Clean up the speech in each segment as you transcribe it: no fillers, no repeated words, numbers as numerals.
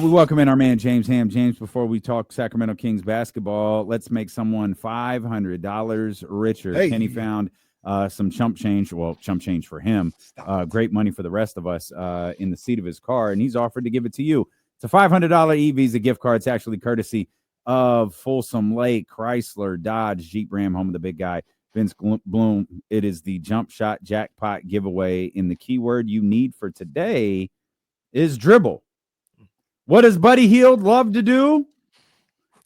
We welcome in our man, James Ham. James, before we talk Sacramento Kings basketball, let's make someone $500 richer. Hey. Kenny found some chump change. Well, chump change for him. Great money for the rest of us in the seat of his car, and he's offered to give it to you. It's a $500 e-Visa gift card. It's actually courtesy of Folsom Lake, Chrysler, Dodge, Jeep, Ram, home of the big guy, Vince Bloom. It is the Jump Shot Jackpot giveaway, and the keyword you need for today is dribble. What does Buddy Hield love to do?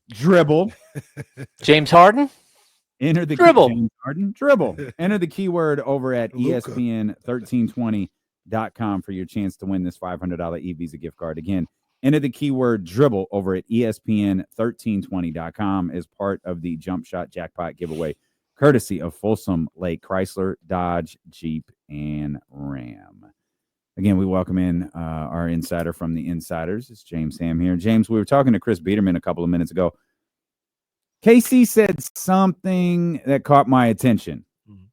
Dribble. James Harden? Enter the dribble. James Harden. Dribble. Enter the keyword over at ESPN1320.com for your chance to win this $500 e-Visa gift card. Again, enter the keyword dribble over at ESPN1320.com as part of the Jump Shot Jackpot giveaway, courtesy of Folsom Lake, Chrysler, Dodge, Jeep, and Ram. Again, we welcome in our insider from the Insiders. It's James Ham here. James, we were talking to Chris Biederman a couple of minutes ago. KC said something that caught my attention. Mm-hmm.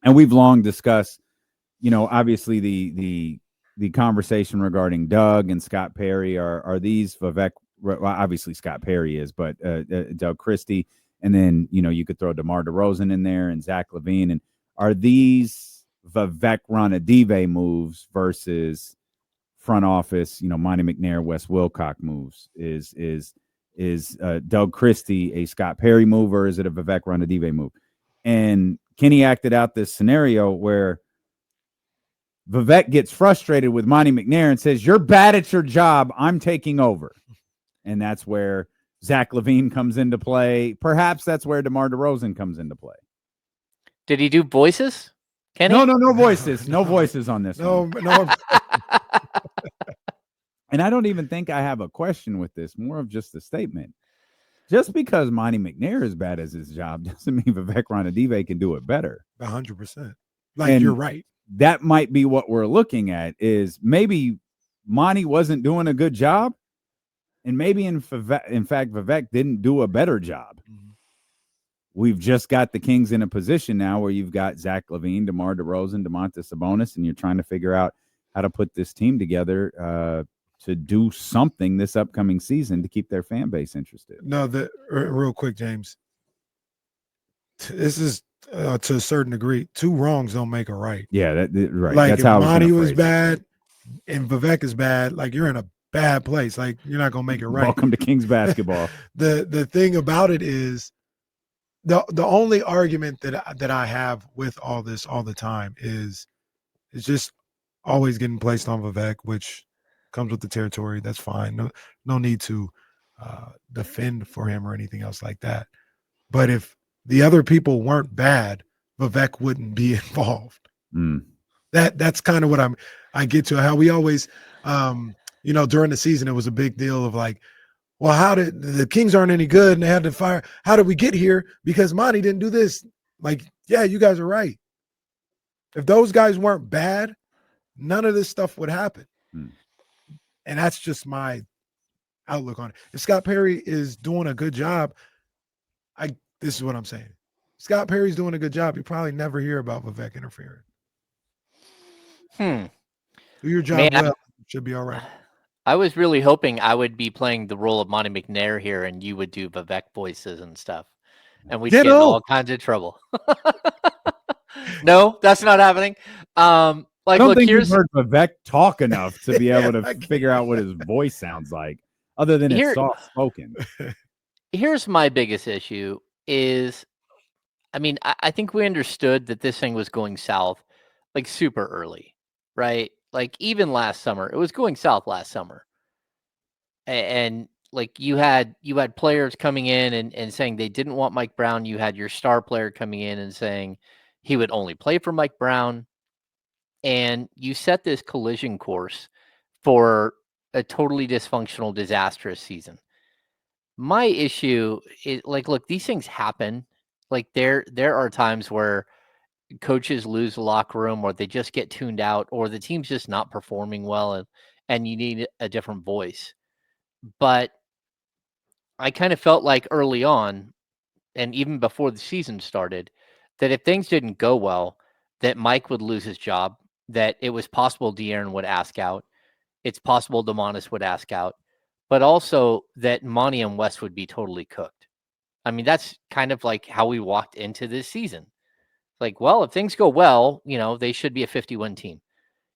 And we've long discussed, obviously the conversation regarding Doug and Scott Perry. Are these Vivek? Well, obviously Scott Perry is, but Doug Christie. And then, you could throw DeMar DeRozan in there and Zach LaVine. And are these Vivek Ranadive moves versus front office, Monty McNair, Wes Wilcox moves? Is Doug Christie a Scott Perry move, or is it a Vivek Ranadive move? And Kenny acted out this scenario where Vivek gets frustrated with Monty McNair and says, "You're bad at your job. I'm taking over." And that's where Zach LaVine comes into play. Perhaps that's where DeMar DeRozan comes into play. Did he do voices? Kenny? No voices. No voices on this one. No. And I don't even think I have a question with this, more of just a statement. Just because Monty McNair is bad at his job doesn't mean Vivek Ranadive can do it better. 100%. You're right. That might be what we're looking at, is maybe Monty wasn't doing a good job, and maybe in fact Vivek didn't do a better job. Mm-hmm. We've just got the Kings in a position now where you've got Zach LaVine, DeMar DeRozan, Domantas Sabonis, and you're trying to figure out how to put this team together to do something this upcoming season to keep their fan base interested. No, real quick, James. This is to a certain degree. Two wrongs don't make a right. Yeah, right. Like, that's if how Monty was bad and Vivek is bad, you're in a bad place. You're not gonna make it right. Welcome to Kings basketball. The thing about it is, the only argument that I have with all this all the time is just always getting placed on Vivek, which comes with the territory. That's fine. No need to defend for him or anything else like that. But if the other people weren't bad, Vivek wouldn't be involved. Mm. That's kind of what I get to. How we always, during the season, it was a big deal of well, how did the Kings aren't any good and they had to fire? How did we get here? Because Monty didn't do this. Yeah, you guys are right. If those guys weren't bad, none of this stuff would happen. Hmm. And that's just my outlook on it. If Scott Perry is doing a good job, this is what I'm saying. Scott Perry's doing a good job. You probably never hear about Vivek interfering. Do your job well. Should be all right. I was really hoping I would be playing the role of Monty McNair here, and you would do Vivek voices and stuff, and we'd get in all kinds of trouble. No, that's not happening. I don't think you've heard Vivek talk enough to be able to figure out what his voice sounds like, other than it's soft spoken. Here's my biggest issue is, I think we understood that this thing was going south super early, right? Even last summer, it was going south last summer. And you had players coming in and saying they didn't want Mike Brown. You had your star player coming in and saying he would only play for Mike Brown. And you set this collision course for a totally dysfunctional, disastrous season. My issue is look, these things happen. There are times where coaches lose the locker room, or they just get tuned out, or the team's just not performing well, and you need a different voice. But I kind of felt early on, and even before the season started, that if things didn't go well, that Mike would lose his job, that it was possible DeAaron would ask out. it's possible Demonis would ask out, but also that Monty and West would be totally cooked. I mean, that's kind of like how we walked into this season. Like, well, if things go well, they should be a 50-win team.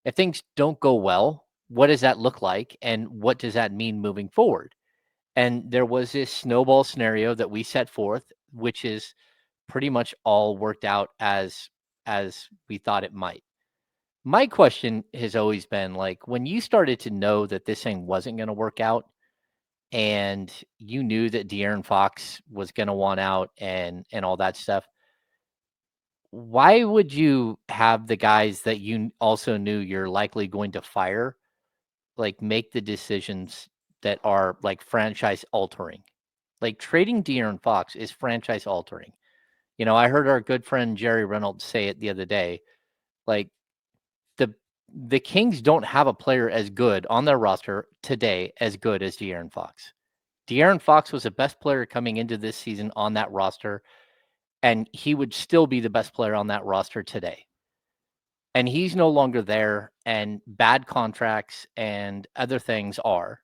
If things don't go well, what does that look like? And what does that mean moving forward? And there was this snowball scenario that we set forth, which is pretty much all worked out as we thought it might. My question has always been, like, when you started to know that this thing wasn't going to work out, and you knew that DeAaron Fox was going to want out and all that stuff, why would you have the guys that you also knew you're likely going to fire, like, make the decisions that are like franchise altering? Like, trading DeAaron Fox is franchise altering. I heard our good friend Jerry Reynolds say it the other day. Like, the Kings don't have a player as good on their roster today as good as DeAaron Fox. DeAaron Fox was the best player coming into this season on that roster, and he would still be the best player on that roster today. And he's no longer there, and bad contracts and other things are.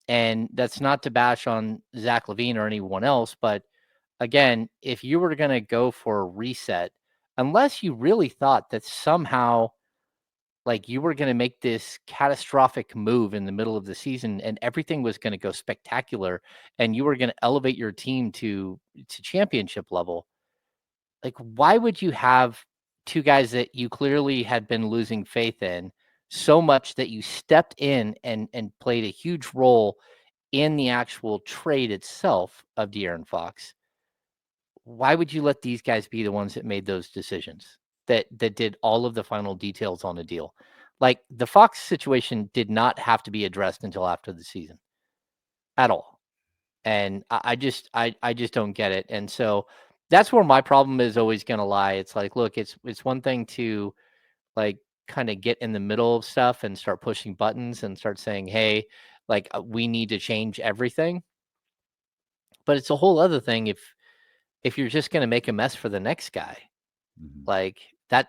And that's not to bash on Zach LaVine or anyone else, but again, if you were going to go for a reset, unless you really thought that somehow, like, you were going to make this catastrophic move in the middle of the season and everything was going to go spectacular and you were going to elevate your team to championship level, like, why would you have two guys that you clearly had been losing faith in so much that you stepped in and played a huge role in the actual trade itself of DeAaron Fox? Why would you let these guys be the ones that made those decisions, that did all of the final details on the deal? Like, the Fox situation did not have to be addressed until after the season at all. And I just don't get it. And so that's where my problem is always going to lie. It's like, look, it's one thing to, like, kind of get in the middle of stuff and start pushing buttons and start saying, hey, like, we need to change everything. But it's a whole other thing if you're just going to make a mess for the next guy. Like that,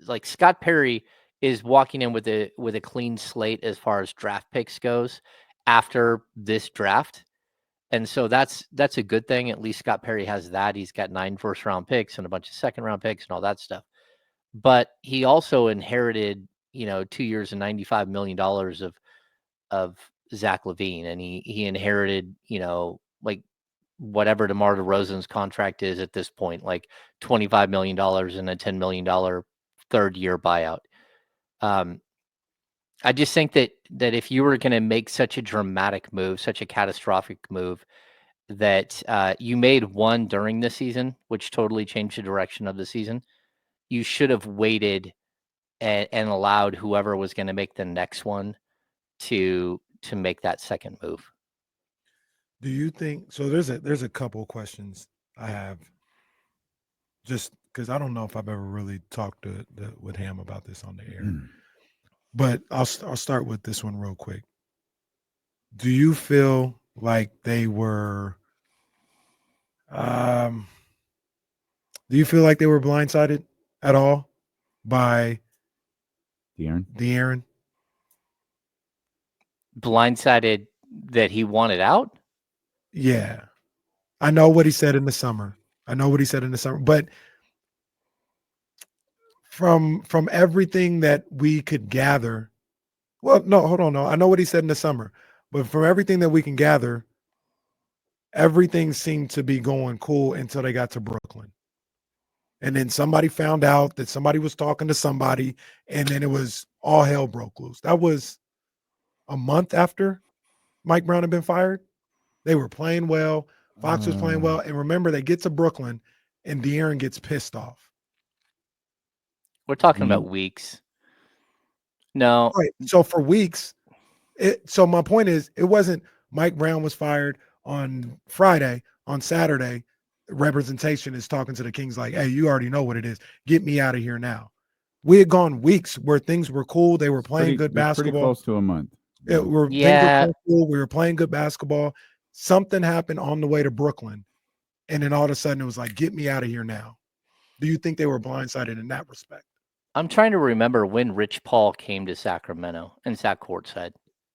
like, Scott Perry is walking in with a clean slate as far as draft picks goes after this draft. And so that's a good thing. At least Scott Perry has that. He's got 9 first-round picks and a bunch of second-round picks and all that stuff. But he also inherited, 2 years and $95 million of Zach LaVine, and he inherited, like, whatever DeMar DeRozan's contract is at this point, like $25 million and a $10 million third-year buyout. I just think that if you were going to make such a dramatic move, such a catastrophic move, that you made one during the season, which totally changed the direction of the season, you should have waited and allowed whoever was going to make the next one to make that second move. Do you think so? There's a couple of questions I have, just because I don't know if I've ever really talked with Ham about this on the air. But I'll start with this one real quick. Do you feel like they were blindsided at all by DeAaron? Blindsided that he wanted out? Yeah. I know what he said in the summer. But from everything that we could gather, well, no, hold on. No, I know what he said in the summer, but from everything that we can gather, everything seemed to be going cool until they got to Brooklyn. And then somebody found out that somebody was talking to somebody, and then it was all hell broke loose. That was a month after Mike Brown had been fired. They were playing well. Fox was playing well. And remember, they get to Brooklyn, and DeAaron gets pissed off. We're talking about weeks. No. Right. So for weeks, so my point is, it wasn't Mike Brown was fired on Friday. On Saturday, representation is talking to the Kings like, hey, you already know what it is. Get me out of here now. We had gone weeks where things were cool. They were playing good basketball. Pretty close to a month. Things were cool. We were playing good basketball. Something happened on the way to Brooklyn. And then all of a sudden it was like, get me out of here now. Do you think they were blindsided in that respect? I'm trying to remember when Rich Paul came to Sacramento and sat courtside.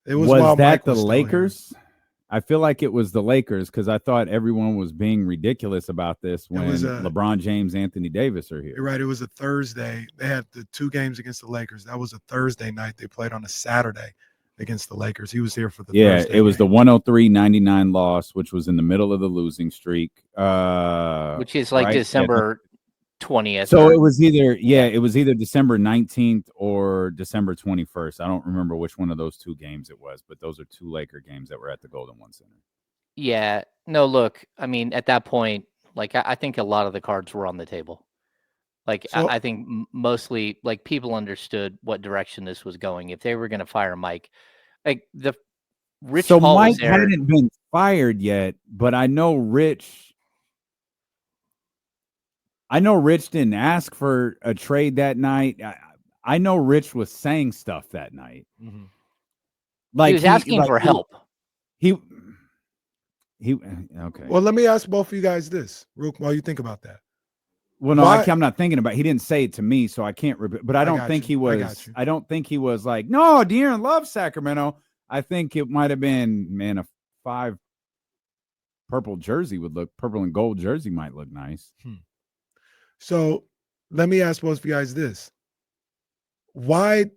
It was while that Mike the was still Lakers? Here. I feel like it was the Lakers because I thought everyone was being ridiculous about this when LeBron James, Anthony Davis are here. You're right. It was a Thursday. They had the 2 games against the Lakers. That was a Thursday night. They played on a Saturday against the Lakers. He was here for the Thursday it was game. the 103-99 loss, which was in the middle of the losing streak. Which is like December 20th. So it was either December 19th or December 21st. I don't remember which one of those 2 games it was, but those are 2 Laker games that were at the Golden One Center. Yeah. No, look, I mean, at that point, like, I think a lot of the cards were on the table. Like, I think mostly, like, people understood what direction this was going. If they were going to fire Mike, like, the Rich Paul Mike was there. hadn't been fired yet, but I know Rich didn't ask for a trade that night. I know Rich was saying stuff that night. Mm-hmm. Like he was asking for help. He okay. Well, let me ask both of you guys this, Rook, while you think about that. Well, no, I'm not thinking about. He didn't say it to me, so I can't. But I don't think he was. I don't think he was like, no, DeAaron loves Sacramento. I think it might have been, man, a 5 purple and gold jersey might look nice. So let me ask both of you guys this. Why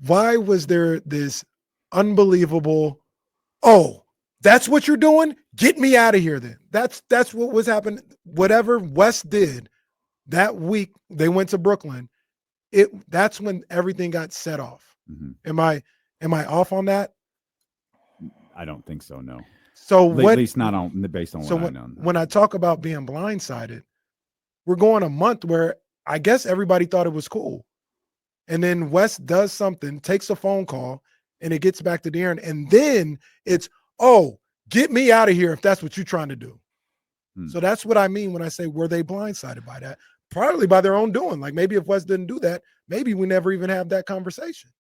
was there this unbelievable, oh, that's what you're doing? Get me out of here then. That's what was happening. Whatever West did that week, they went to Brooklyn. That's when everything got set off. Mm-hmm. Am I off on that? I don't think so, no. So at least not on based on what I know. When I talk about being blindsided, we're going a month where I guess everybody thought it was cool. And then West does something, takes a phone call, and it gets back to DeAaron. And then it's, oh, get me out of here if that's what you're trying to do. So that's what I mean when I say, were they blindsided by that? Probably by their own doing. Like maybe if West didn't do that, maybe we never even have that conversation.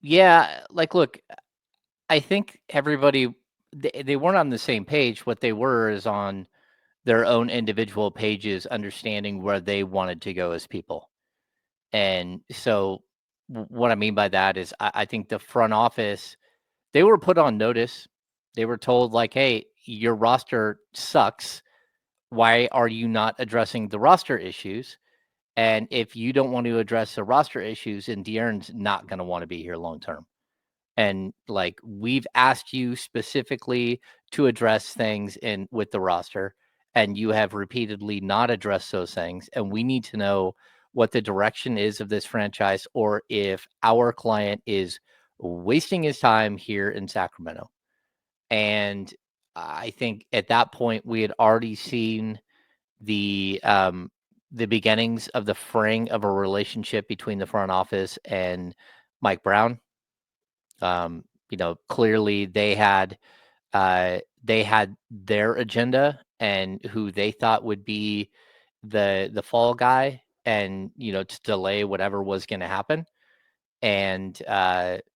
Yeah, like, look, I think everybody, they weren't on the same page. What they were is on their own individual pages, understanding where they wanted to go as people. And so what I mean by that is I think the front office, they were put on notice. They were told, like, hey, your roster sucks. Why are you not addressing the roster issues? And if you don't want to address the roster issues, then DeAaron's not going to want to be here long term. And like, we've asked you specifically to address things with the roster, and you have repeatedly not addressed those things. And we need to know what the direction is of this franchise, or if our client is wasting his time here in Sacramento. And I think at that point we had already seen the beginnings of the fraying of a relationship between the front office and Mike Brown. Clearly they had their agenda and who they thought would be the fall guy, and to delay whatever was going to happen. And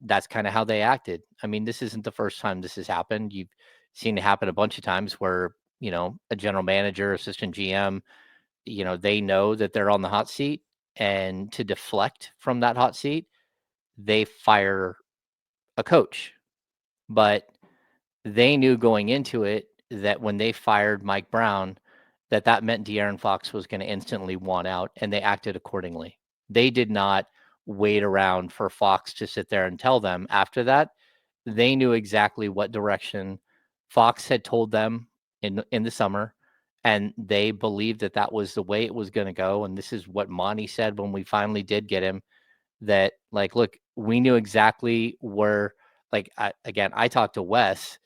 that's kind of how they acted. I mean, this isn't the first time this has happened. You've seen it happen a bunch of times where a general manager, assistant GM, they know that they're on the hot seat, and to deflect from that hot seat, they fire a coach. But they knew going into it that when they fired Mike Brown, that meant DeAaron Fox was going to instantly want out, and they acted accordingly. They did not wait around for Fox to sit there and tell them. After that, they knew exactly what direction Fox had told them in the summer, and they believed that was the way it was going to go. And this is what Monty said when we finally did get him, that, like, look, we knew exactly where, like, I talked to Wes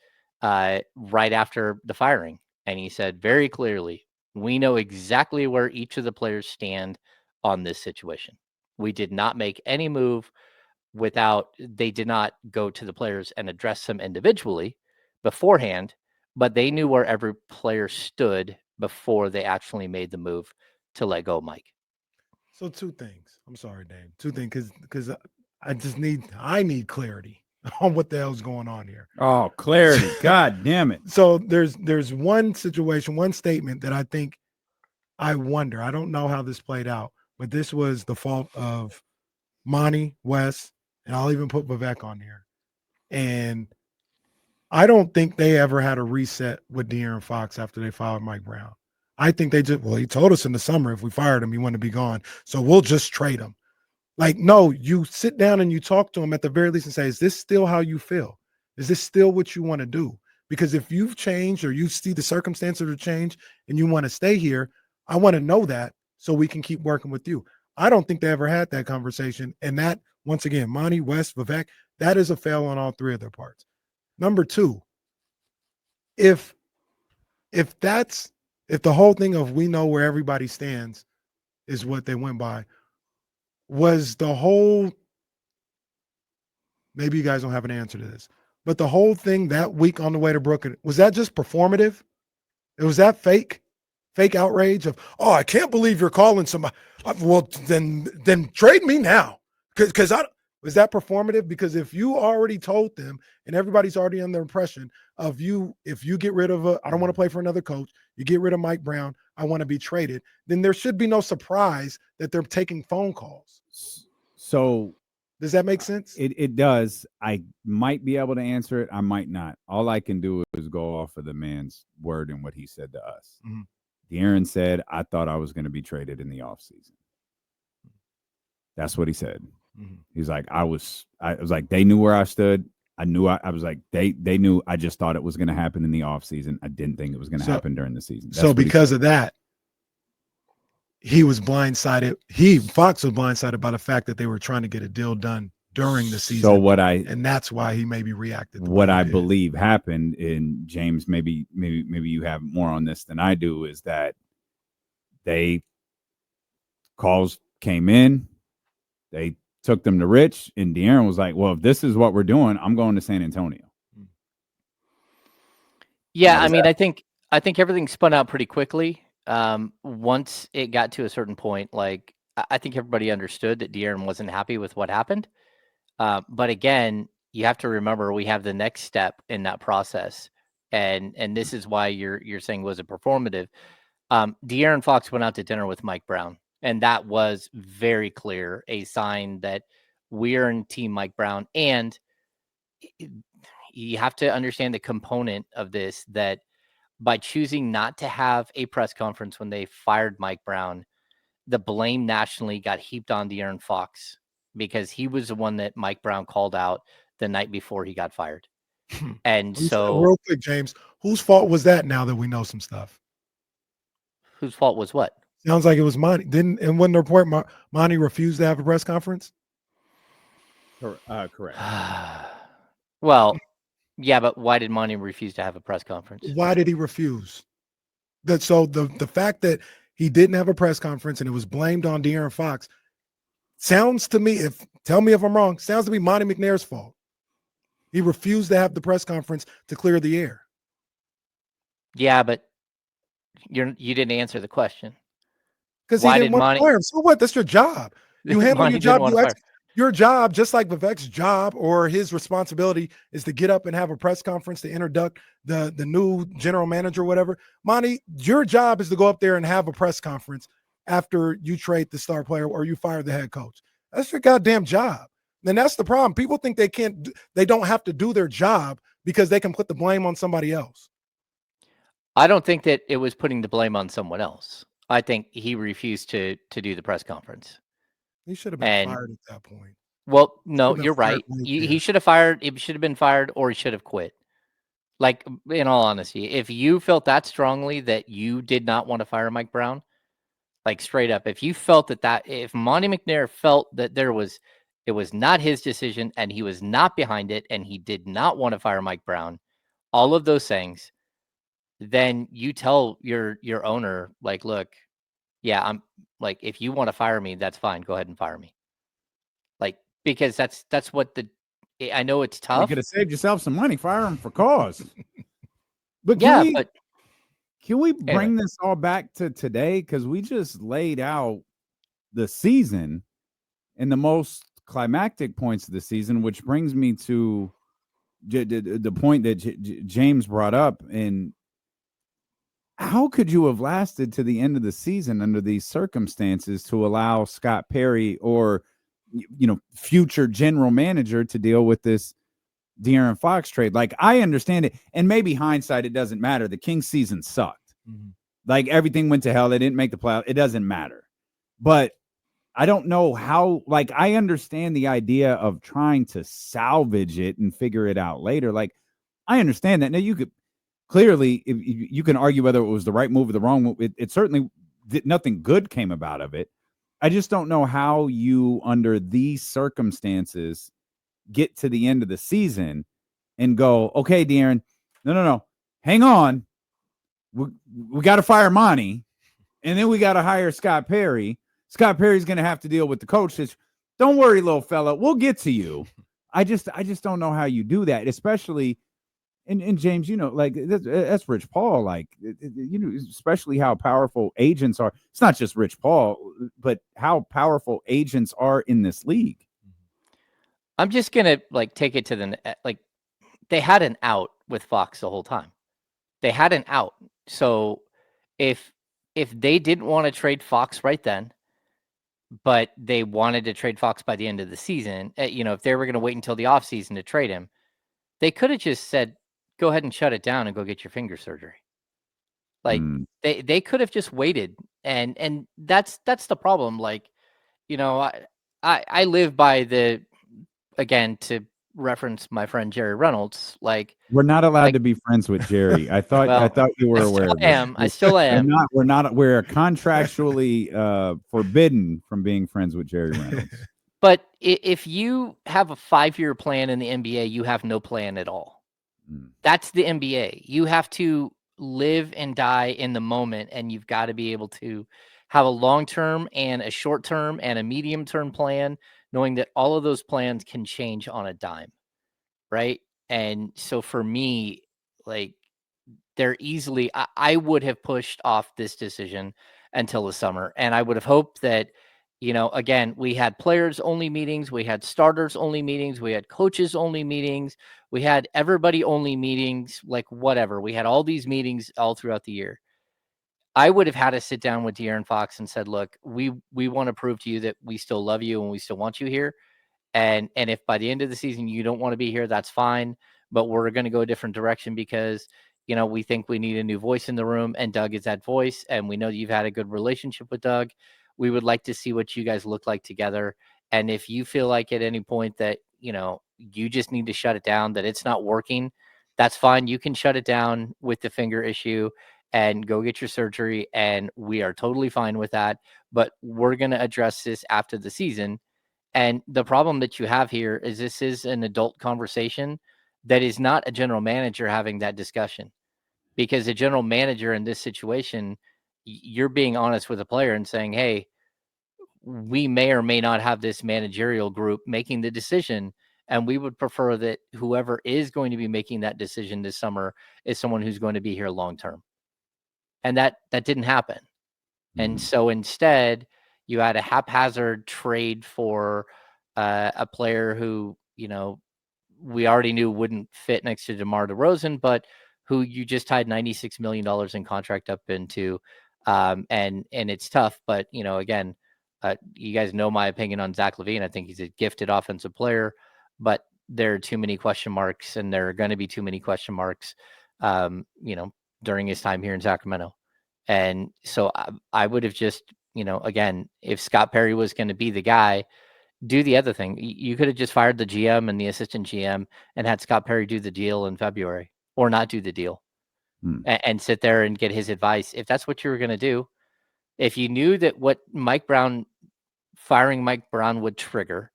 right after the firing, and he said very clearly, we know exactly where each of the players stand on this situation. We did not make any move they did not go to the players and address them individually beforehand, but they knew where every player stood before they actually made the move to let go of Mike. So 2 things. I'm sorry, Dave. 2 things, because I need clarity on what the hell's going on here. Oh, clarity. God damn it. So there's one situation, one statement that I think I wonder, I don't know how this played out, but this was the fault of Monty, Wes, and I'll even put Vivek on here. And I don't think they ever had a reset with DeAaron Fox after they fired Mike Brown. I think they just, well, he told us in the summer if we fired him, he wanted to be gone. So we'll just trade him. Like, no, you sit down and you talk to him at the very least and say, is this still how you feel? Is this still what you want to do? Because if you've changed or you see the circumstances have changed and you want to stay here, I want to know that so we can keep working with you. I don't think they ever had that conversation. And that, once again, Monty, West, Vivek, that is a fail on all three of their parts. Number two, if the whole thing of we know where everybody stands is what they went by, was the whole, maybe you guys don't have an answer to this, but the whole thing that week on the way to Brooklyn, was that just performative? Was that fake outrage of, oh, I can't believe you're calling somebody. Well, then trade me now. Because was that performative? Because if you already told them and everybody's already under the impression of you, if you get rid of I don't want to play for another coach, you get rid of Mike Brown, I want to be traded, then there should be no surprise that they're taking phone calls. So does that make sense? It does. I might be able to answer it. I might not. All I can do is go off of the man's word and what he said to us. Mm-hmm. DeAaron said, I thought I was going to be traded in the offseason. That's what he said. Mm-hmm. He's like, I was like, they knew where I stood. I knew I was like, they knew. I just thought it was going to happen in the offseason. I didn't think it was going to happen during the season. So because of that, he was blindsided. Fox was blindsided by the fact that they were trying to get a deal done during the season. So and that's why he maybe reacted. What I believe happened, and James, maybe you have more on this than I do, is that calls came in, they took them to Rich, and DeAaron was like, well, if this is what we're doing, I'm going to San Antonio. Yeah, I mean, I think everything spun out pretty quickly. Once it got to a certain point, like I think everybody understood that DeAaron wasn't happy with what happened. But again, you have to remember we have the next step in that process, and this is why you're saying was it performative. DeAaron Fox went out to dinner with Mike Brown, and that was very clear a sign that we're in Team Mike Brown. And you have to understand the component of this, that by choosing not to have a press conference when they fired Mike Brown, the blame nationally got heaped on DeAaron Fox because he was the one that Mike Brown called out the night before he got fired. And so real quick, James, whose fault was that now that we know some stuff? Whose fault was what? Sounds like it was Monty. And when the report, Monty refused to have a press conference? Correct. Well, yeah, but why did Monty refuse to have a press conference? Why did he refuse? So the fact that he didn't have a press conference and it was blamed on DeAaron Fox sounds to me, tell me if I'm wrong, sounds to be Monty McNair's fault. He refused to have the press conference to clear the air. Yeah, but you didn't answer the question. Because he didn't want to fire him. So what? That's your job. You handle your job. Your job, just like Vivek's job or his responsibility, is to get up and have a press conference to introduce the new general manager or whatever. Monty, your job is to go up there and have a press conference after you trade the star player or you fire the head coach. That's your goddamn job. And that's the problem. People think they don't have to do their job because they can put the blame on somebody else. I don't think that it was putting the blame on someone else. I think he refused to do the press conference. He should have been fired at that point. Well, no, you're right. He should have fired. It should have been fired, or he should have quit. Like, in all honesty, if you felt that strongly that you did not want to fire Mike Brown, like straight up, if you felt if Monty McNair felt that it was not his decision and he was not behind it and he did not want to fire Mike Brown, all of those things, then you tell your owner, like, look, yeah, I'm like, if you want to fire me, that's fine. Go ahead and fire me. Like, because that's what I know it's tough. You could have saved yourself some money. Fire him for cause. But can we bring this all back to today? Because we just laid out the season and the most climactic points of the season, which brings me to the point that James brought up. And how could you have lasted to the end of the season under these circumstances to allow Scott Perry or, future general manager to deal with this DeAaron Fox trade? Like, I understand it. And maybe hindsight, it doesn't matter. The Kings season sucked. Mm-hmm. Like, everything went to hell. They didn't make the playoff. It doesn't matter. But I don't know how, like, I understand the idea of trying to salvage it and figure it out later. Like, I understand that. Now, you could clearly, you can argue whether it was the right move or the wrong move. It certainly, nothing good came about of it. I just don't know how you, under these circumstances, get to the end of the season and go, okay, DeAaron, no, hang on. We got to fire Monty, and then we got to hire Scott Perry. Scott Perry's going to have to deal with the coach. Don't worry, little fella, we'll get to you. I just don't know how you do that, especially. And James, like that's Rich Paul, like, especially how powerful agents are. It's not just Rich Paul, but how powerful agents are in this league. I'm just going to take it to they had an out with Fox the whole time. They had an out. So if they didn't want to trade Fox right then, but they wanted to trade Fox by the end of the season, if they were going to wait until the offseason to trade him, they could have just said, go ahead and shut it down and go get your finger surgery. Like they could have just waited. And that's the problem. Like, I live by again, to reference my friend Jerry Reynolds, like, we're not allowed to be friends with Jerry. I thought you were aware of it. I still am. We're contractually forbidden from being friends with Jerry Reynolds. But if you have a 5-year plan in the NBA, you have no plan at all. That's the NBA. You have to live and die in the moment, and you've got to be able to have a long-term and a short-term and a medium-term plan, knowing that all of those plans can change on a dime, right? And so for me, like, they're easily, I would have pushed off this decision until the summer, and I would have hoped that, again, we had players only meetings, we had starters only meetings, we had coaches only meetings, we had everybody only meetings, like whatever. We had all these meetings all throughout the year. I would have had to sit down with DeAaron Fox and said, look, we want to prove to you that we still love you and we still want you here. And if by the end of the season you don't want to be here, that's fine. But we're going to go a different direction because, we think we need a new voice in the room, and Doug is that voice. And we know that you've had a good relationship with Doug. We would like to see what you guys look like together. And if you feel like at any point that, you just need to shut it down, that it's not working, that's fine. You can shut it down with the finger issue and go get your surgery. And we are totally fine with that. But we're going to address this after the season. And the problem that you have here is this is an adult conversation that is not a general manager having that discussion, because a general manager in this situation, you're being honest with a player and saying, hey, we may or may not have this managerial group making the decision, and we would prefer that whoever is going to be making that decision this summer is someone who's going to be here long term. And that didn't happen. And so instead, you had a haphazard trade for a player who, we already knew wouldn't fit next to DeMar DeRozan, but who you just tied $96 million in contract up into. And it's tough, but, again, you guys know my opinion on Zach LaVine. I think he's a gifted offensive player, but there are too many question marks, and there are going to be too many question marks, during his time here in Sacramento. And so I would have just, again, if Scott Perry was going to be the guy, do the other thing. You could have just fired the GM and the assistant GM and had Scott Perry do the deal in February, or not do the deal and sit there and get his advice. If that's what you were going to do, if you knew that what firing Mike Brown would trigger,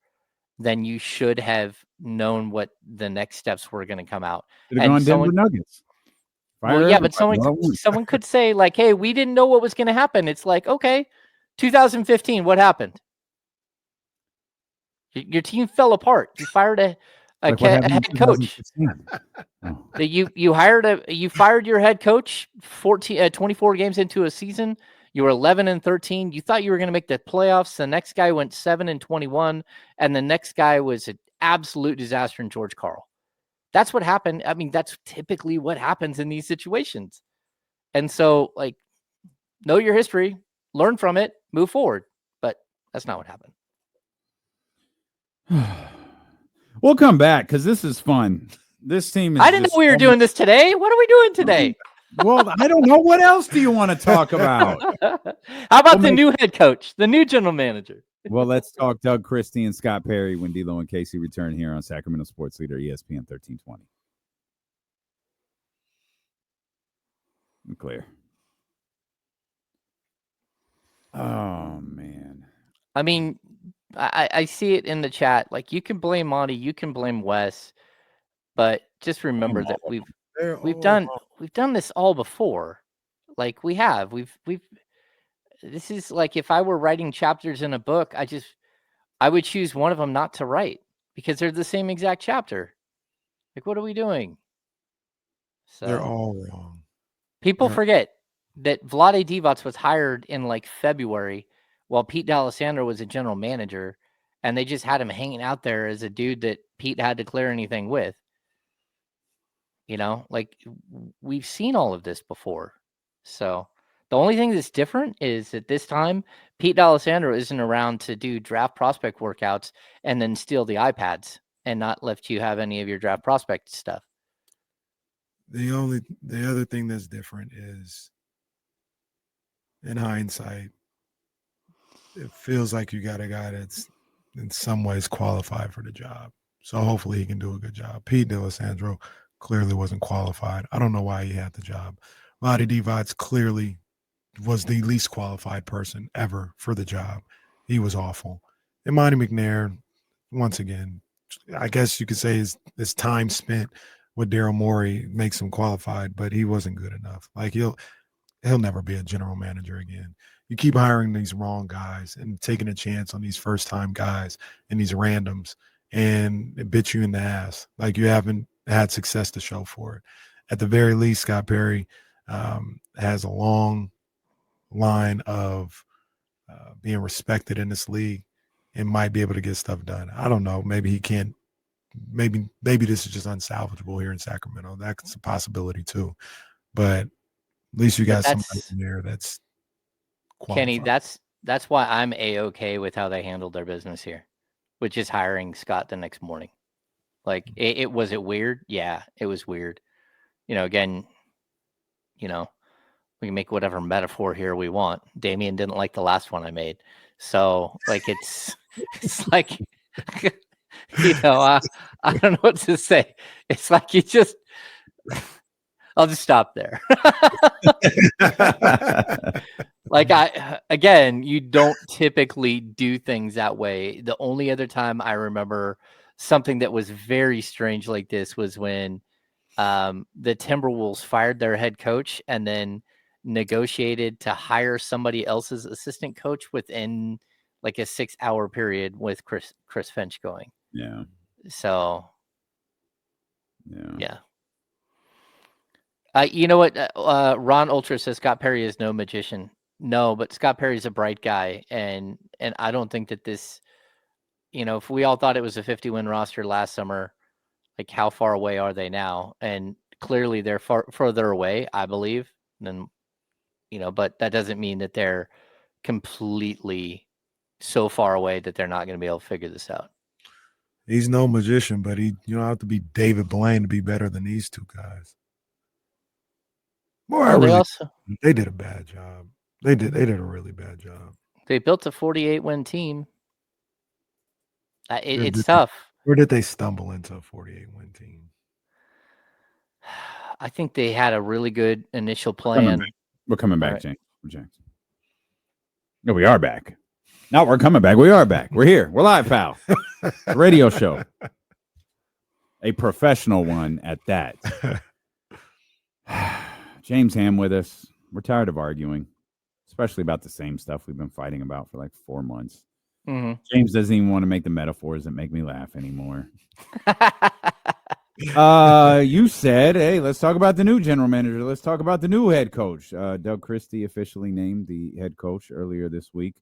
then you should have known what the next steps were going to come out. And Denver Nuggets. But someone could say, like, hey, we didn't know what was going to happen. It's like, okay, 2015, what happened? Your team fell apart. You fired a head coach. You fired your head coach 24 games into a season. You were 11-13. You thought you were going to make the playoffs. The next guy went 7-21, and the next guy was an absolute disaster in George Karl. That's what happened. I mean, that's typically what happens in these situations. And so, like, know your history, learn from it, move forward. But that's not what happened. We'll come back because this is fun. This team is. I didn't know we were doing this today. What are we doing today? Well, I don't know. What else do you want to talk about? How about the new head coach, the new general manager? Well, let's talk Doug Christie and Scott Perry when D'Lo and Casey return here on Sacramento Sports Leader ESPN 1320. I'm clear. Oh, man. I mean, I see it in the chat. Like, you can blame Monty, you can blame Wes, but just remember that we've done this all before. Like, we have. We've this is like, if I were writing chapters in a book, I would choose one of them not to write because they're the same exact chapter. Like, what are we doing? So They're all wrong. People forget that Vlade Divac was hired in like February while Pete D'Alessandro was a general manager, and they just had him hanging out there as a dude that Pete had to clear anything with. You know, like, we've seen all of this before. So the only thing that's different is that this time Pete D'Alessandro isn't around to do draft prospect workouts and then steal the iPads and not let you have any of your draft prospect stuff. The other thing that's different is, in hindsight, it feels like you got a guy that's in some ways qualified for the job. So hopefully he can do a good job. Pete D'Alessandro clearly wasn't qualified. I don't know why he had the job. Vlade Divac clearly was the least qualified person ever for the job. He was awful. And Monty McNair, once again, I guess you could say his time spent with Daryl Morey makes him qualified, but he wasn't good enough. Like, he'll never be a general manager again. You keep hiring these wrong guys and taking a chance on these first-time guys and these randoms, and it bit you in the ass. Like, you haven't had success to show for it. At the very least, Scott Perry has a long line of being respected in this league and might be able to get stuff done. I don't know. Maybe he can't. Maybe this is just unsalvageable here in Sacramento. That's a possibility too. But at least you got somebody in there that's qualified. Kenny, that's why I'm A-okay with how they handled their business here, with just hiring Scott the next morning. Like, it was it weird? Yeah, it was weird. You know, again, you know, we can make whatever metaphor here we want. Damien didn't like the last one I made. So, like, it's like, you know, I don't know what to say. It's like you just, I'll just stop there. Like, again, you don't typically do things that way. The only other time I remember something that was very strange like this was when the Timberwolves fired their head coach and then negotiated to hire somebody else's assistant coach within like a 6-hour period with Chris Finch going. Yeah. So, yeah. You know what? Ron Ultra says Scott Perry is no magician. No, but Scott Perry's a bright guy, and I don't think that this, you know, if we all thought it was a 50-win roster last summer, like, how far away are they now? And clearly they're further away, I believe, than, you know, but that doesn't mean that they're completely so far away that they're not going to be able to figure this out. He's no magician, but you don't have to be David Blaine to be better than these two guys. Boy, they did a bad job. They did a really bad job. They built a 48-win team. It's tough. Where did they stumble into a 48-win team? I think they had a really good initial plan. We're coming back, right. James. No, we are back. No, we're coming back. We are back. We're here. We're live, pal. Radio show. A professional one at that. James Ham with us. We're tired of arguing, especially about the same stuff we've been fighting about for like 4 months. Mm-hmm. James doesn't even want to make the metaphors that make me laugh anymore. You said, hey, let's talk about the new general manager. Let's talk about the new head coach. Doug Christie officially named the head coach earlier this week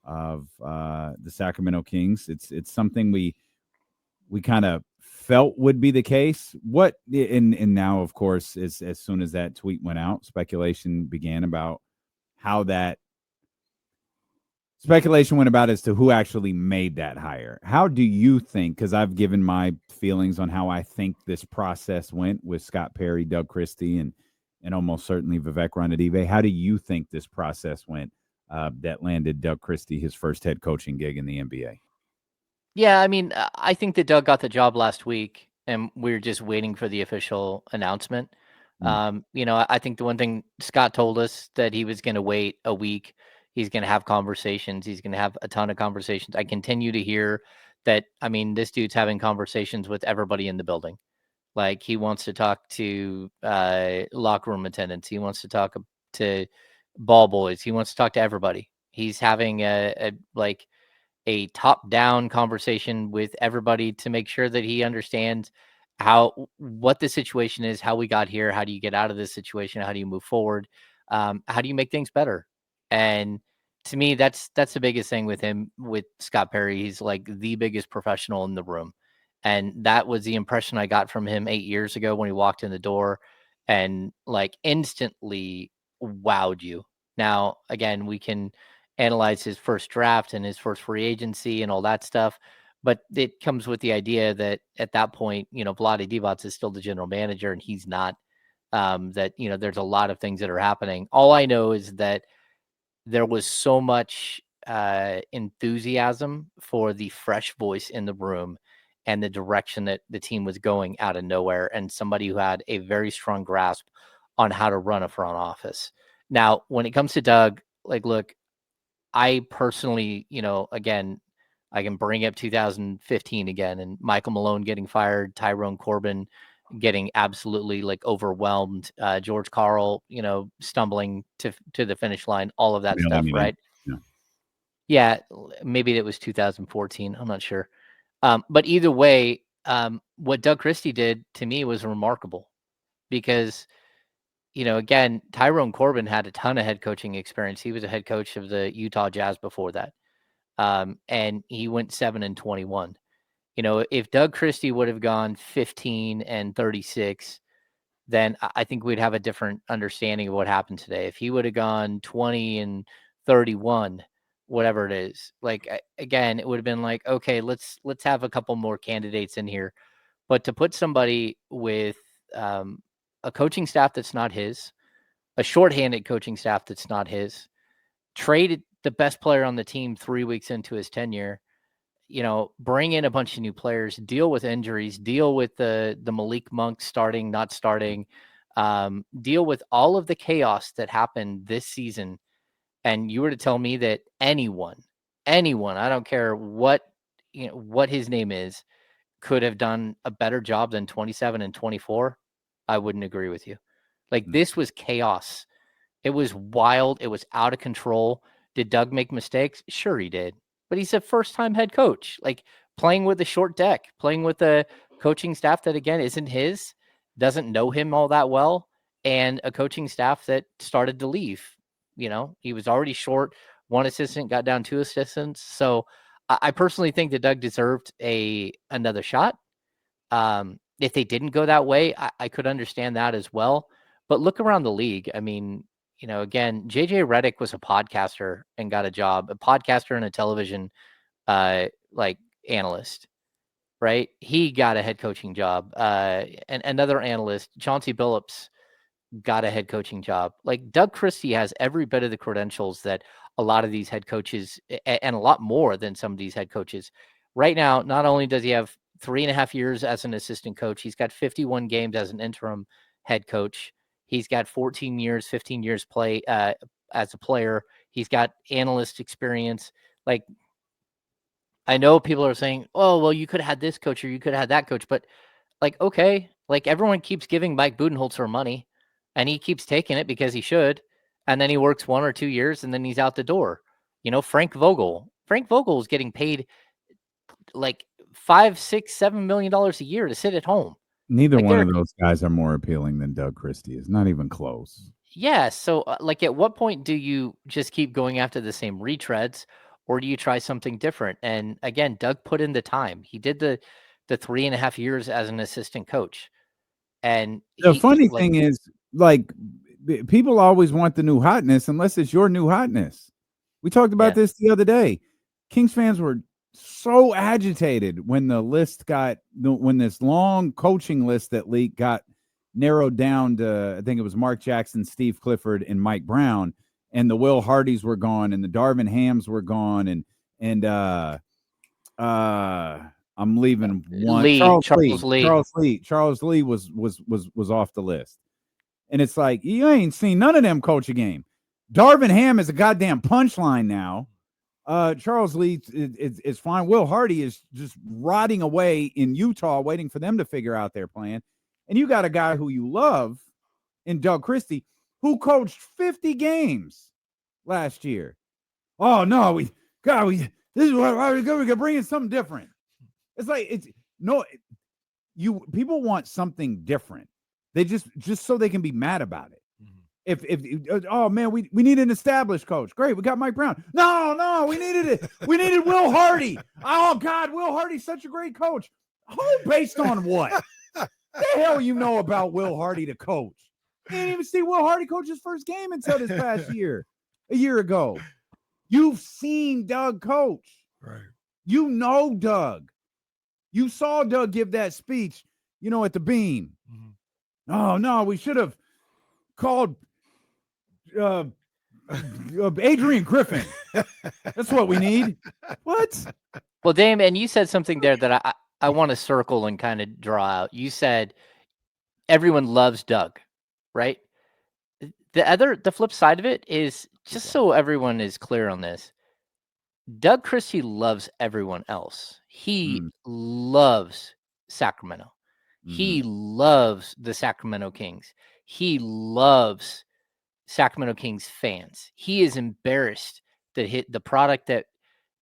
of the Sacramento Kings. It's something we kind of felt would be the case. What and now, of course, as soon as that tweet went out, speculation began about how that speculation went about as to who actually made that hire. How do you think? Because I've given my feelings on how I think this process went with Scott Perry, Doug Christie, and almost certainly Vivek Ranadive. How do you think this process went that landed Doug Christie his first head coaching gig in the NBA? Yeah, I mean, I think that Doug got the job last week, and we're just waiting for the official announcement. I think the one thing Scott told us that he was going to wait a week. He's going to have conversations. He's going to have a ton of conversations. I continue to hear that. I mean, this dude's having conversations with everybody in the building. Like he wants to talk to locker room attendants. He wants to talk to ball boys. He wants to talk to everybody. He's having a top-down conversation with everybody to make sure that he understands what the situation is, how we got here, how do you get out of this situation, how do you move forward, how do you make things better? And to me, that's the biggest thing with him, with Scott Perry. He's like the biggest professional in the room, and that was the impression I got from him 8 years ago when he walked in the door, and like instantly wowed you. Now, again, we can analyze his first draft and his first free agency and all that stuff. But it comes with the idea that at that point, Vlade Divac is still the general manager and he's not. There's a lot of things that are happening. All I know is that there was so much enthusiasm for the fresh voice in the room and the direction that the team was going out of nowhere, and somebody who had a very strong grasp on how to run a front office. Now, when it comes to Doug, like, look, I personally, again, I can bring up 2015 again and Michael Malone getting fired, Tyrone Corbin getting absolutely like overwhelmed, George Karl, stumbling to the finish line, all of that stuff, right? Yeah, maybe it was 2014. I'm not sure. But either way, what Doug Christie did to me was remarkable because again, Tyrone Corbin had a ton of head coaching experience. He was a head coach of the Utah Jazz before that. And he went 7-21. If Doug Christie would have gone 15-36, then I think we'd have a different understanding of what happened today. If he would have gone 20-31, whatever it is, like, again, it would have been like, okay, let's have a couple more candidates in here. But to put somebody with a coaching staff that's not his, a shorthanded coaching staff that's not his, traded the best player on the team 3 weeks into his tenure, bring in a bunch of new players, deal with injuries, deal with the Malik Monk starting, not starting, deal with all of the chaos that happened this season. And you were to tell me that anyone, I don't care what his name is, could have done a better job than 27-24, I wouldn't agree with you. Like, this was chaos. It was wild. It was out of control. Did Doug make mistakes? Sure, he did. But he's a first-time head coach, like playing with a short deck, playing with a coaching staff that, again, isn't his, doesn't know him all that well, and a coaching staff that started to leave. He was already short. One assistant got down 2 assistants. So I personally think that Doug deserved another shot. If they didn't go that way, I could understand that as well. But look around the league. I mean, again, JJ Redick was a podcaster and got a job, a podcaster and a television analyst, right? He got a head coaching job. And another analyst, Chauncey Billups, got a head coaching job. Like, Doug Christie has every bit of the credentials that a lot of these head coaches, and a lot more than some of these head coaches. Right now, not only does he have 3.5 years as an assistant coach, he's got 51 games as an interim head coach. He's got 15 years play as a player. He's got analyst experience. Like, I know people are saying, oh, well, you could have had this coach or you could have had that coach. But, like, okay, like, everyone keeps giving Mike Budenholzer money and he keeps taking it because he should. And then he works 1 or 2 years and then he's out the door. Frank Vogel is getting paid like $5, $6, $7 million a year to sit at home. Neither one of those guys are more appealing than Doug Christie is. Not even close. Yeah. So, at what point do you just keep going after the same retreads, or do you try something different? And again, Doug put in the time. He did the the 3.5 years as an assistant coach. And the funny thing is, like, people always want the new hotness unless it's your new hotness. We talked about this the other day. Kings fans were so agitated when when this long coaching list that leaked got narrowed down to, I think it was Mark Jackson, Steve Clifford, and Mike Brown, and the Will Hardys were gone, and the Darvin Hams were gone, and I'm leaving one. Charles Lee was off the list, and it's like, you ain't seen none of them coach a game. Darvin Ham is a goddamn punchline now. Charles Lee is fine. Will Hardy is just rotting away in Utah, waiting for them to figure out their plan. And you got a guy who you love in Doug Christie, who coached 50 games last year. Oh no, this is what we can bring in something different. It's like people want something different. They just so they can be mad about it. If oh man, we need an established coach. Great, we got Mike Brown. No, we needed it. We needed Will Hardy. Oh God, Will Hardy's such a great coach. Oh, based on what? The hell you know about Will Hardy to coach? You didn't even see Will Hardy coach his first game until this past year, a year ago. You've seen Doug coach. Right. You know Doug. You saw Doug give that speech, at the Beam. Mm-hmm. Oh, no, we should have called Adrian Griffin. That's what we need. What? Well, Dame, and you said something there that I want to circle and kind of draw out. You said everyone loves Doug, right? The flip side of it is, just so everyone is clear on this, Doug Christie loves everyone else. He loves Sacramento. He loves the Sacramento Kings. He loves Sacramento Kings fans. He is embarrassed that the product that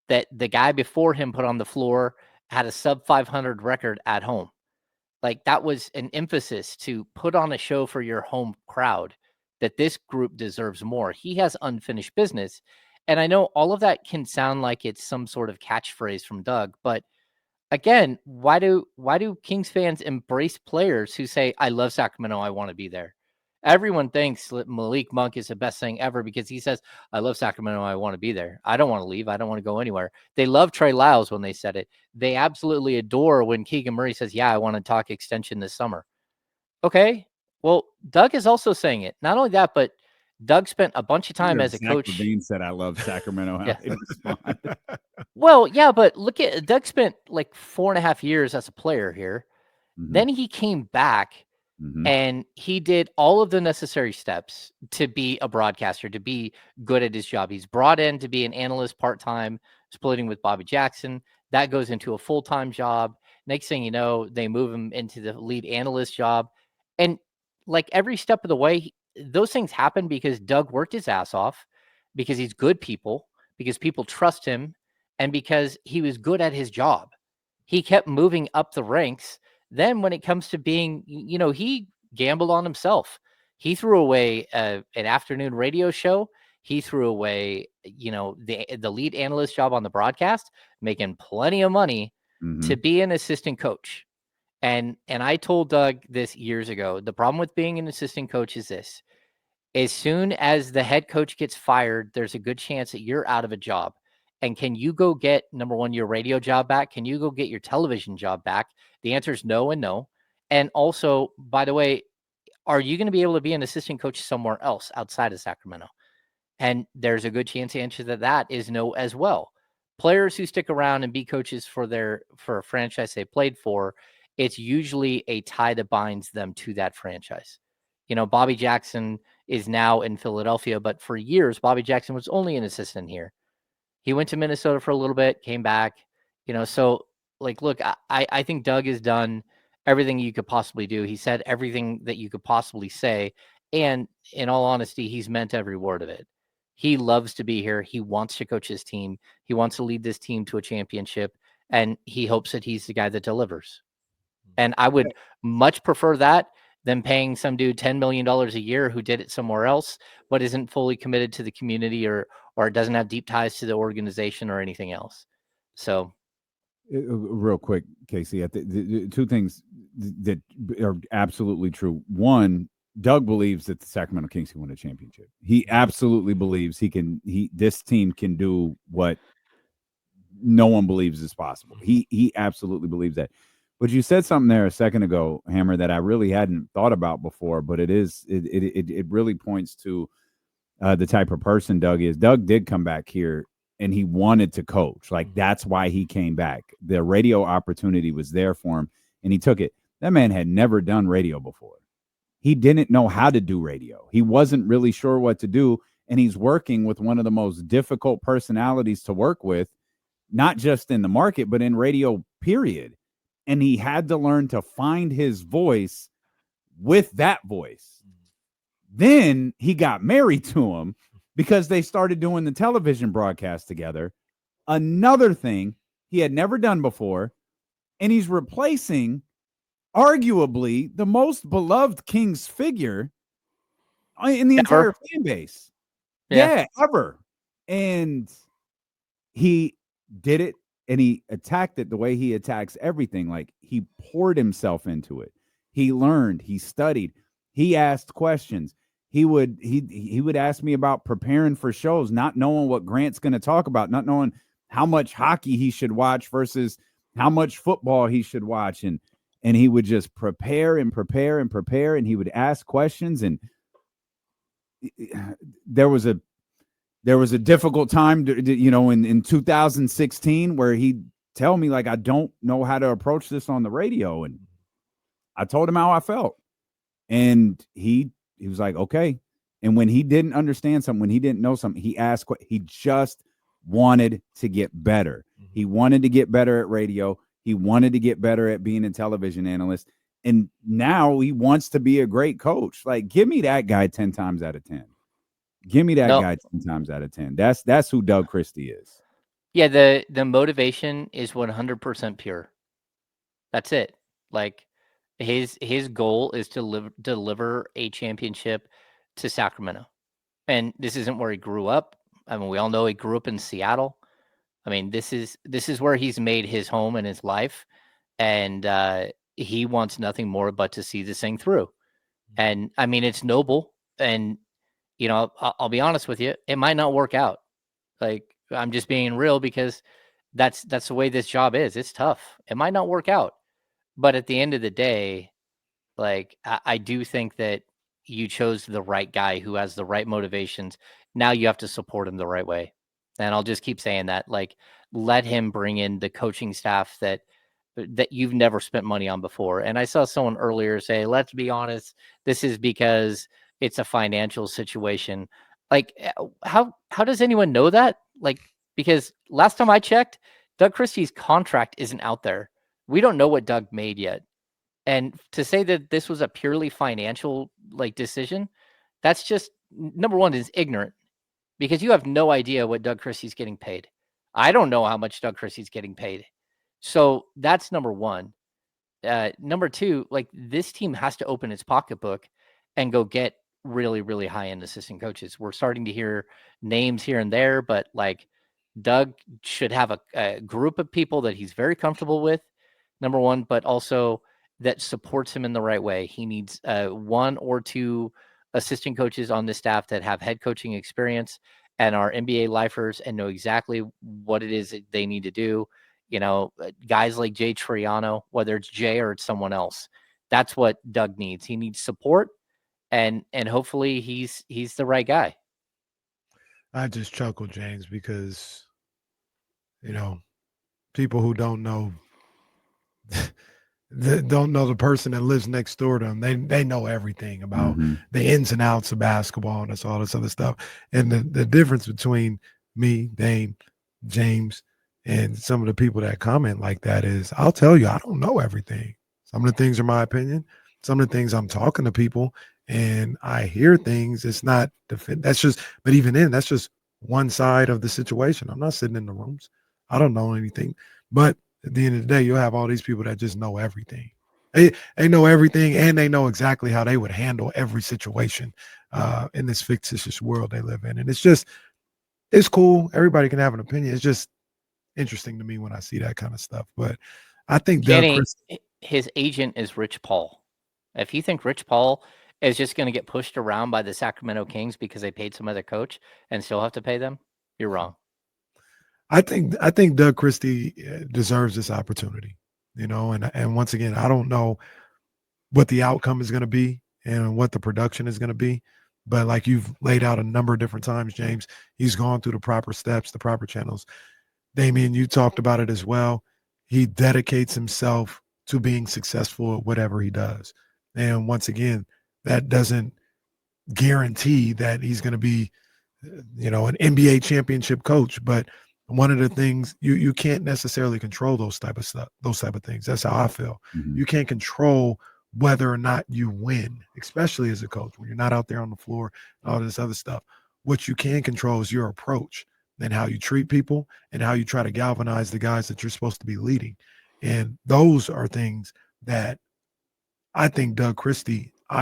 the guy before him put on the floor had a sub 500 record at home. Like, that was an emphasis to put on a show for your home crowd, that this group deserves more. He has unfinished business. And I know all of that can sound like it's some sort of catchphrase from Doug, but again, why do Kings fans embrace players who say, I love Sacramento, I want to be there? Everyone thinks Malik Monk is the best thing ever because he says, I love Sacramento, I want to be there. I don't want to leave. I don't want to go anywhere. They love Trey Lyles when they said it. They absolutely adore when Keegan Murray says, yeah, I want to talk extension this summer. Okay, well, Doug is also saying it. Not only that, but Doug spent a bunch of time as a coach. Levine said, I love Sacramento. How they respond. Well, yeah, but look at Doug spent like 4.5 years as a player here. Mm-hmm. Then he came back and he did all of the necessary steps to be a broadcaster, to be good at his job. He's brought in to be an analyst part-time, splitting with Bobby Jackson. That goes into a full-time job. Next thing you know, they move him into the lead analyst job. And like every step of the way, those things happen because Doug worked his ass off, because he's good people, because people trust him, and because he was good at his job. He kept moving up the ranks. Then when it comes to being, he gambled on himself. He threw away an afternoon radio show. He threw away, the lead analyst job on the broadcast, making plenty of money to be an assistant coach. And I told Doug this years ago, the problem with being an assistant coach is this: as soon as the head coach gets fired, there's a good chance that you're out of a job. And can you go get, number one, your radio job back? Can you go get your television job back? The answer is no and no. And also, by the way, are you going to be able to be an assistant coach somewhere else outside of Sacramento? And there's a good chance the answer to that is no as well. Players who stick around and be coaches for a franchise they played for, it's usually a tie that binds them to that franchise. Bobby Jackson is now in Philadelphia, but for years, Bobby Jackson was only an assistant here. He went to Minnesota for a little bit, came back, so like, look, I think Doug has done everything you could possibly do. He said everything that you could possibly say. And in all honesty, he's meant every word of it. He loves to be here. He wants to coach his team. He wants to lead this team to a championship. And he hopes that he's the guy that delivers. And I would much prefer that than paying some dude $10 million a year who did it somewhere else, but isn't fully committed to the community or doesn't have deep ties to the organization or anything else. So Real quick, Casey, the two things that are absolutely true. One, Doug believes that the Sacramento Kings can win a championship. He absolutely believes this team can do what no one believes is possible. He absolutely believes that. But you said something there a second ago, Hammer, that I really hadn't thought about before, but it really points to the type of person Doug is. Doug did come back here and he wanted to coach. Like, that's why he came back. The radio opportunity was there for him and he took it. That man had never done radio before. He didn't know how to do radio. He wasn't really sure what to do. And he's working with one of the most difficult personalities to work with, not just in the market, but in radio, period. And he had to learn to find his voice with that voice. Then he got married to him because they started doing the television broadcast together. Another thing he had never done before. And he's replacing arguably the most beloved Kings figure in the entire fan base. Yeah, ever. And he did it and he attacked it the way he attacks everything. Like, he poured himself into it. He learned, he studied, he asked questions. He would ask me about preparing for shows, not knowing what Grant's going to talk about, not knowing how much hockey he should watch versus how much football he should watch. And he would just prepare and prepare and prepare. And he would ask questions. And there was a difficult time, in 2016 where he'd tell me, like, I don't know how to approach this on the radio. And I told him how I felt. And he was like, okay. And when he didn't understand something, when he didn't know something, he asked, he just wanted to get better. He wanted to get better at radio. He wanted to get better at being a television analyst. And now he wants to be a great coach. Like, give me that guy 10 times out of 10. Give me that guy 10 times out of 10. That's who Doug Christie is. Yeah, the motivation is 100% pure. That's it. Like, his goal is to deliver a championship to Sacramento. And this isn't where he grew up. I mean, we all know he grew up in Seattle. I mean, this is where he's made his home in his life. And he wants nothing more but to see this thing through. And I mean, it's noble. And, I'll be honest with you, it might not work out. Like, I'm just being real because that's the way this job is. It's tough. It might not work out. But at the end of the day, like, I do think that you chose the right guy who has the right motivations. Now you have to support him the right way. And I'll just keep saying that, like, let him bring in the coaching staff that you've never spent money on before. And I saw someone earlier say, let's be honest, this is because it's a financial situation. Like, how does anyone know that? Like, because last time I checked, Doug Christie's contract isn't out there. We don't know what Doug made yet. And to say that this was a purely financial, like, decision, that's just, number one, is ignorant, because you have no idea what Doug Christie's getting paid. I don't know how much Doug Christie's getting paid. So that's number one. Number two, like, this team has to open its pocketbook and go get really, really high-end assistant coaches. We're starting to hear names here and there, but, like, Doug should have a group of people that he's very comfortable with, number one, but also that supports him in the right way. He needs one or two assistant coaches on the staff that have head coaching experience and are NBA lifers and know exactly what it is that they need to do. Guys like Jay Triano, whether it's Jay or it's someone else, that's what Doug needs. He needs support, and hopefully he's the right guy. I just chuckle, James, because, people who don't know the person that lives next door to them. They know everything about the ins and outs of basketball and all this other stuff. And the difference between me, Dane, James, and some of the people that comment like that is, I'll tell you, I don't know everything. Some of the things are my opinion. Some of the things, I'm talking to people and I hear things. It's not that's just, but even then, that's just one side of the situation. I'm not sitting in the rooms. I don't know anything. But at the end of the day, you'll have all these people that just know everything. They know everything, and they know exactly how they would handle every situation in this fictitious world they live in. And it's cool. Everybody can have an opinion. It's just, interesting to me when I see that kind of stuff. But I think Kenny, his agent is Rich Paul. If you think Rich Paul is just going to get pushed around by the Sacramento Kings because they paid some other coach and still have to pay them, you're wrong. I think Doug Christie deserves this opportunity, and once again, I don't know what the outcome is going to be and what the production is going to be. But like you've laid out a number of different times, James, he's gone through the proper steps, the proper channels. Damian, you talked about it as well. He dedicates himself to being successful at whatever he does. And once again, that doesn't guarantee that he's going to be, an NBA championship coach. But one of the things you can't necessarily control those type of things. That's how I feel. Mm-hmm. You can't control whether or not you win, especially as a coach, when you're not out there on the floor and all this other stuff. What you can control is your approach and how you treat people and how you try to galvanize the guys that you're supposed to be leading. And those are things that I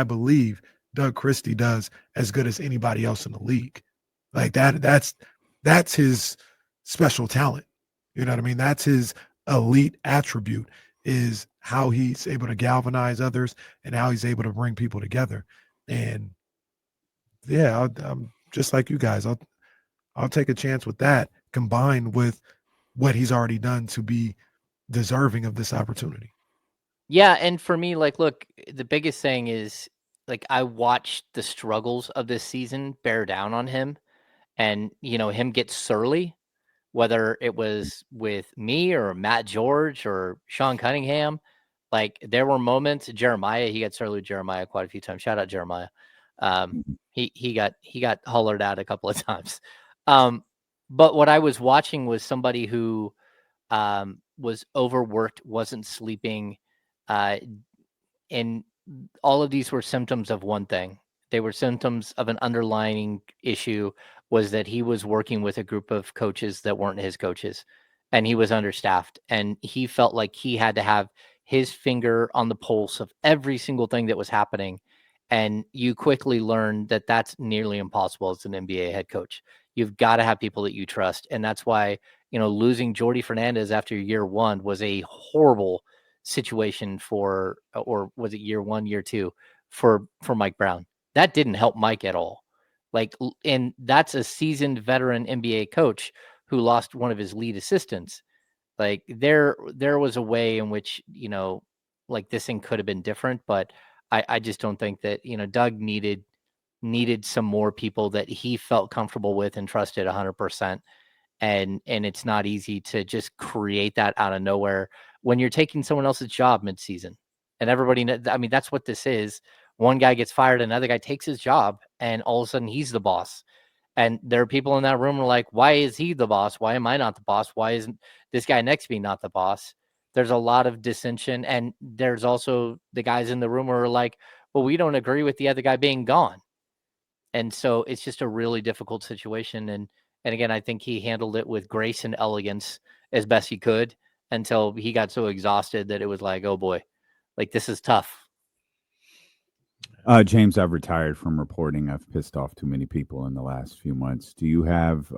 believe Doug Christie does as good as anybody else in the league. Like that's his special talent. You know what I mean? That's his elite attribute, is how he's able to galvanize others and how he's able to bring people together. And yeah, I'm just like you guys. I'll take a chance with that, combined with what he's already done to be deserving of this opportunity. Yeah, and for me, like, look, the biggest thing is, like, I watched the struggles of this season bear down on him, and him get surly, whether it was with me or Matt George or Sean Cunningham. Like, there were moments. Jeremiah, he got surly with Jeremiah quite a few times. Shout out Jeremiah. He got hollered at a couple of times. But what I was watching was somebody who was overworked, wasn't sleeping, and all of these were symptoms of one thing. They were symptoms of an underlying issue, was that he was working with a group of coaches that weren't his coaches, and he was understaffed, and he felt like he had to have his finger on the pulse of every single thing that was happening. And you quickly learn that that's nearly impossible as an NBA head coach. You've got to have people that you trust. And that's why, losing Jordi Fernandez after year one was a horrible situation for, or was it year one, year two for Mike Brown? That didn't help Mike at all. And that's a seasoned veteran NBA coach who lost one of his lead assistants. Like, there was a way in which, this thing could have been different, but I just don't think that, Doug needed some more people that he felt comfortable with and trusted 100%. And it's not easy to just create that out of nowhere when you're taking someone else's job midseason. And everybody, I mean, that's what this is. One guy gets fired, another guy takes his job, and all of a sudden he's the boss. And there are people in that room who are like, why is he the boss? Why am I not the boss? Why isn't this guy next to me not the boss? There's a lot of dissension. And there's also the guys in the room who are like, well, we don't agree with the other guy being gone. And so it's just a really difficult situation. And again, I think he handled it with grace and elegance as best he could until he got so exhausted that it was like, oh boy, like, this is tough. James, I've retired from reporting. I've pissed off too many people in the last few months. Do you have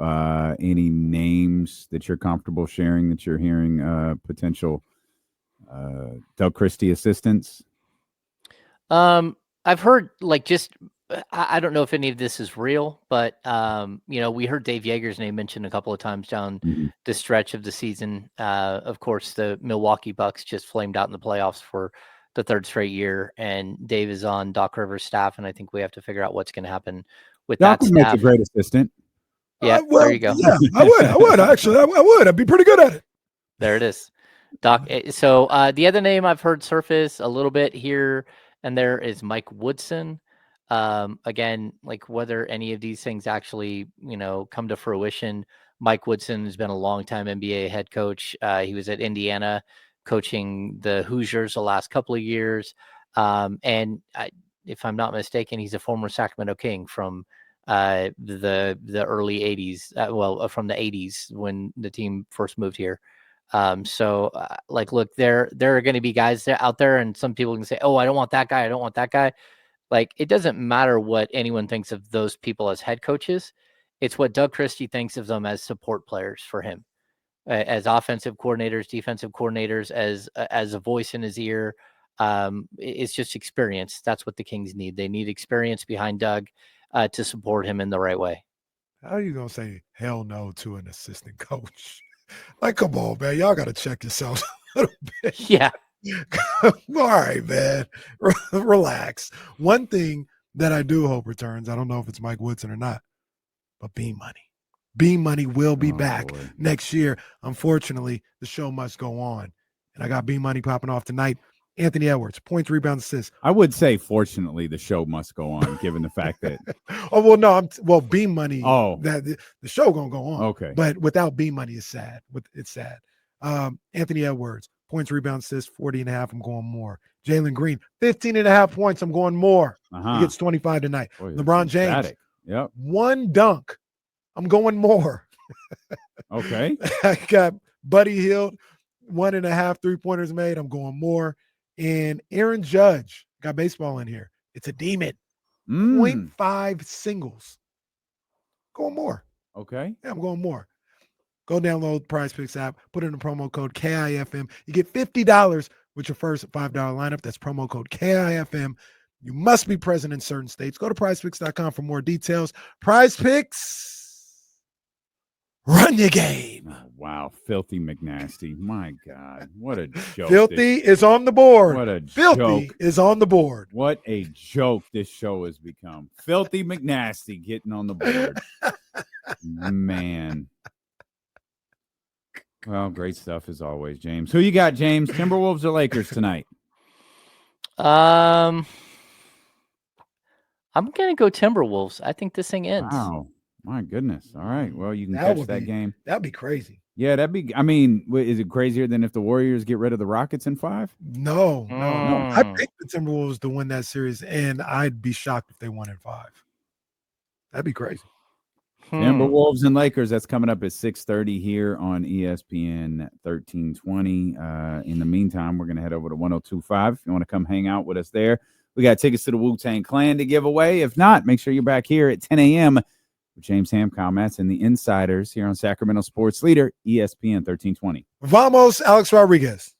any names that you're comfortable sharing that you're hearing potential Doug Christie assistants? I've heard, like, just, I don't know if any of this is real, but we heard Dave Yeager's name mentioned a couple of times down the stretch of the season. Of course, the Milwaukee Bucks just flamed out in the playoffs for the third straight year, and Dave is on Doc Rivers' staff, and I think we have to figure out what's going to happen with Doc that would staff. make a great assistant. Yeah, well, there you go. Yeah, I would actually. I would. I'd be pretty good at it. There it is, Doc. So the other name I've heard surface a little bit here and there is Mike Woodson. Again, like, whether any of these things actually, come to fruition, Mike Woodson has been a longtime NBA head coach. He was at Indiana coaching the Hoosiers the last couple of years. And if I'm not mistaken, he's a former Sacramento King from the early 80s. From the 80s when the team first moved here. Look, there are going to be guys out there, and some people can say, oh, I don't want that guy. I don't want that guy. Like, it doesn't matter what anyone thinks of those people as head coaches. It's what Doug Christie thinks of them as support players for him. as offensive coordinators, defensive coordinators, as a voice in his ear. It's just experience. That's what the Kings need. They need experience behind Doug to support him in the right way. How are you going to say hell no to an assistant coach? Like, come on, man. Y'all got to check yourselves a little bit. Yeah. All right, man. Relax. One thing that I do hope returns, I don't know if it's Mike Woodson or not, but Bean Money. Bean Money will be back next year. Unfortunately, the show must go on. And I got Bean Money popping off tonight. Anthony Edwards, points, rebounds, assists. I would say, fortunately, the show must go on, given the fact that. Bean Money. Oh, that the show gonna go on. Okay, but without Bean Money, it's sad. It's sad. Anthony Edwards, points, rebounds, assists, 40.5. I'm going more. Jalen Green, 15.5 points. I'm going more. He gets 25 tonight. Boy, LeBron James, yep, 1 dunk. I'm going more. Okay. I got Buddy Hield, 1.5 3-pointers made. I'm going more. And Aaron Judge, got baseball in here. It's a demon. 0.5 singles. Going more. Okay. Yeah, I'm going more. Go download the Prize Picks app. Put in the promo code KIFM. You get $50 with your first $5 lineup. That's promo code KIFM. You must be present in certain states. Go to prizepicks.com for more details. Prize Picks. Run your game. Oh, wow. Filthy McNasty. My God. What a joke. Filthy is on the board. What a Filthy joke. is on the board. What a joke this show has become. Filthy McNasty getting on the board. Man. Well, great stuff as always, James. Who you got, James? Timberwolves or Lakers tonight? I'm going to go Timberwolves. I think this thing ends. Wow. My goodness. All right. Well, you can catch that game. That'd be crazy. Yeah, that'd be. I mean, is it crazier than if the Warriors get rid of the Rockets in 5? No. I picked the Timberwolves to win that series, and I'd be shocked if they won in 5. That'd be crazy. Timberwolves and Lakers. That's coming up at 6:30 here on ESPN 1320. In the meantime, we're going to head over to 102.5. If you want to come hang out with us there, we got tickets to the Wu-Tang Clan to give away. If not, make sure you're back here at 10 a.m. with James Ham, Mats, and the Insiders here on Sacramento Sports Leader, ESPN 1320. Vamos, Alex Rodriguez.